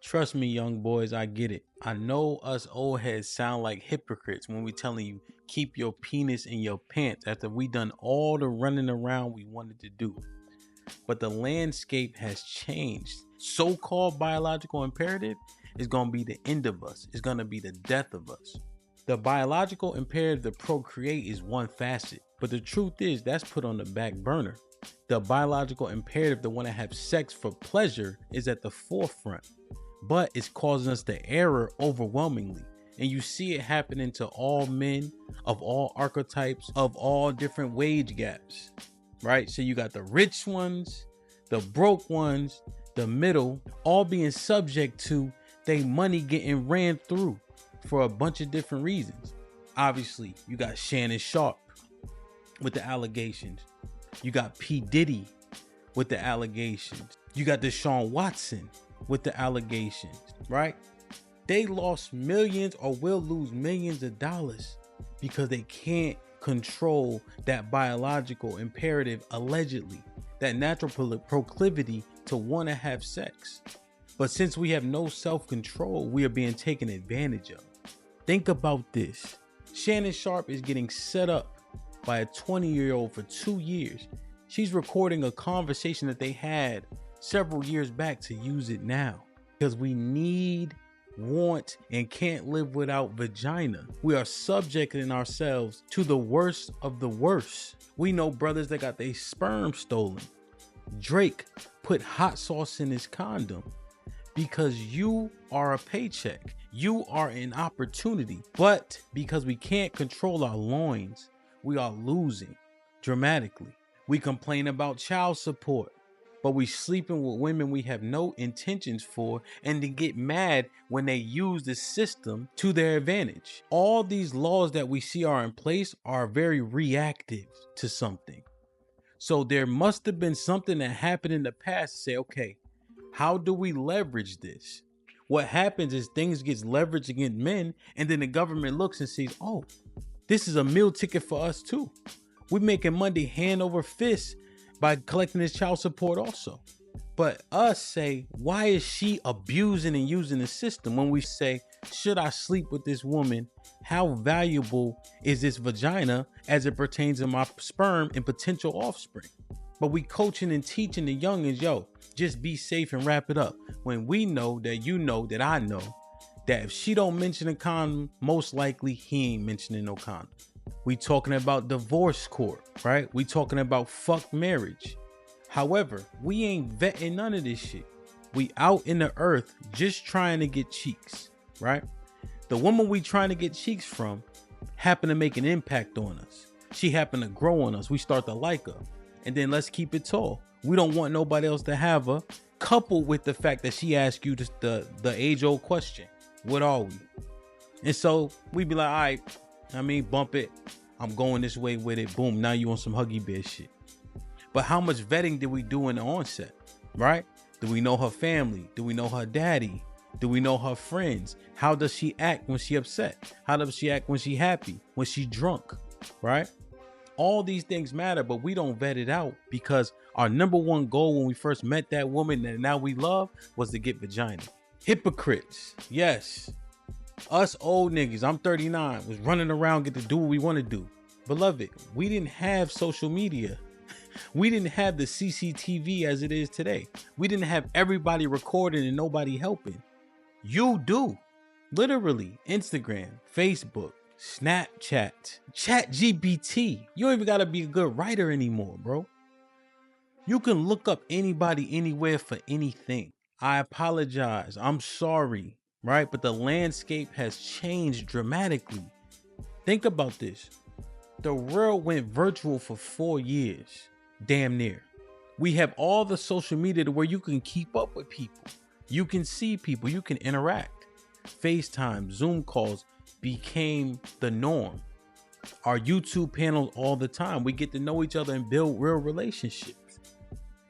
Trust me, young boys, I get it. I know us old heads sound like hypocrites when we telling you keep your penis in your pants after we done all the running around we wanted to do. But the landscape has changed. So-called biological imperative is going to be the end of us. It's going to be the death of us. The biological imperative to procreate is one facet, but the truth is that's put on the back burner. The biological imperative to want to have sex for pleasure is at the forefront, but it's causing us to error overwhelmingly. And you see it happening to all men of all archetypes, of all different wage gaps, right? So you got the rich ones, the broke ones, the middle, all being subject to they money getting ran through for a bunch of different reasons. Obviously, you got Shannon Sharp with the allegations. You got P. Diddy with the allegations. You got Deshaun Watson with the allegations, right? They lost millions or will lose millions of dollars because they can't control that biological imperative, allegedly, that natural proclivity to want to have sex. But since we have no self-control, we are being taken advantage of. Think about this. Shannon Sharp is getting set up by a 20-year-old for 2 years. She's recording a conversation that they had several years back to use it now. Because we need, want, and can't live without vagina. We are subjecting ourselves to the worst of the worst. We know brothers that got their sperm stolen. Drake put hot sauce in his condom because you are a paycheck. You are an opportunity. But because we can't control our loins, we are losing dramatically. We complain about child support, but we sleeping with women we have no intentions for, and to get mad when they use the system to their advantage. All these laws that we see are in place are very reactive to something. So there must have been something that happened in the past to say, okay, how do we leverage this? What happens is things gets leveraged against men, and then the government looks and sees, oh, this is a meal ticket for us too. We're making money hand over fist by collecting this child support also. But us say, why is she abusing and using the system? When we say, should I sleep with this woman? How valuable is this vagina as it pertains to my sperm and potential offspring? But we coaching and teaching the youngins, yo, just be safe and wrap it up. When we know that you know that I know that if she don't mention a condom, most likely he ain't mentioning no condom. We talking about divorce court, right? We talking about fuck marriage. However, we ain't vetting none of this shit. We out in the earth just trying to get cheeks, right? The woman we trying to get cheeks from happened to make an impact on us. She happened to grow on us. We start to like her. And then let's keep it tall. We don't want nobody else to have her, coupled with the fact that she asked you the age-old question. What are we? And so we be like, all right, bump it. I'm going this way with it. Boom. Now you on some Huggy Bear shit. But how much vetting did we do in the onset, right? Do we know her family? Do we know her daddy? Do we know her friends? How does she act when she upset? How does she act when she happy? When she drunk, right? All these things matter, but we don't vet it out because our number one goal when we first met that woman that now we love was to get vagina. Hypocrites. Yes. Us old niggas, I'm 39, was running around get to do what we want to do. Beloved, we didn't have social media. We didn't have the CCTV as it is today. We didn't have everybody recording and nobody helping. You do. Literally, Instagram, Facebook, Snapchat, ChatGPT. You don't even gotta be a good writer anymore, bro. You can look up anybody anywhere for anything. I apologize. I'm sorry, right? But the landscape has changed dramatically. Think about this. The world went virtual for 4 years, damn near. We have all the social media to where you can keep up with people. You can see people, you can interact. FaceTime, Zoom calls became the norm. Our YouTube panels all the time. We get to know each other and build real relationships.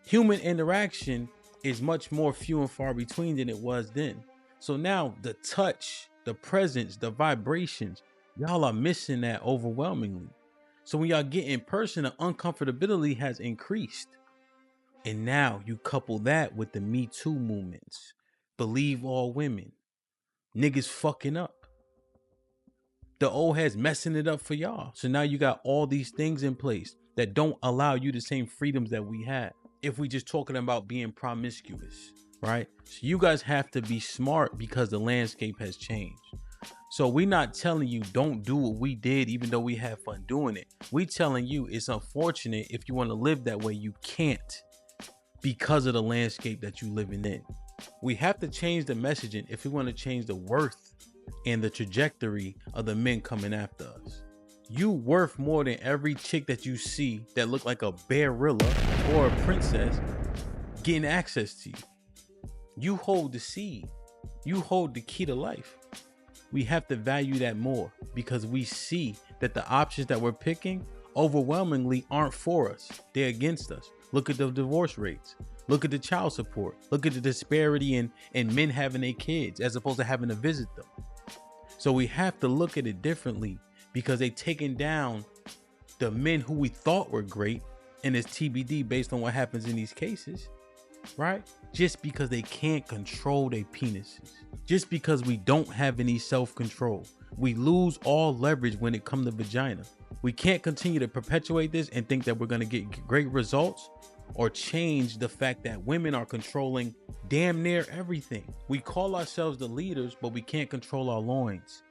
Human interaction is much more few and far between than it was then. So now the touch, the presence, the vibrations, y'all are missing that overwhelmingly. So when y'all get in person, the uncomfortability has increased. And now you couple that with the Me Too movements, believe all women. Niggas fucking up. The old heads messing it up for y'all. So now you got all these things in place that don't allow you the same freedoms that we had. If we just talking about being promiscuous, right? So you guys have to be smart because the landscape has changed. So we not telling you don't do what we did, even though we had fun doing it. We telling you it's unfortunate if you want to live that way, you can't because of the landscape that you living in. We have to change the messaging if we want to change the worth and the trajectory of the men coming after us. You worth more than every chick that you see that look like a bearilla or a princess getting access to you. You hold the seed. You hold the key to life. We have to value that more because we see that the options that we're picking overwhelmingly aren't for us. They're against us. Look at the divorce rates. Look at the child support. Look at the disparity in men having their kids as opposed to having to visit them. So we have to look at it differently because they taking down the men who we thought were great, and it's TBD based on what happens in these cases, right? Just because they can't control their penises. Just because we don't have any self-control. We lose all leverage when it comes to vagina. We can't continue to perpetuate this and think that we're going to get great results or change the fact that women are controlling damn near everything. We call ourselves the leaders, but we can't control our loins.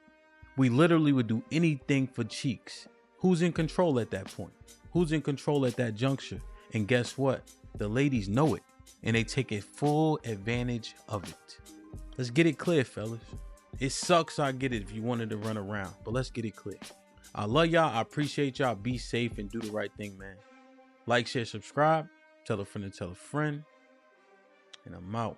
We literally would do anything for cheeks. Who's in control at that point? Who's in control at that juncture? And guess what? The ladies know it and they take a full advantage of it. Let's get it clear, fellas. It sucks, I get it if you wanted to run around, but let's get it clear. I love y'all. I appreciate y'all. Be safe and do the right thing, man. Like, share, subscribe. Tell a friend to tell a friend. And I'm out.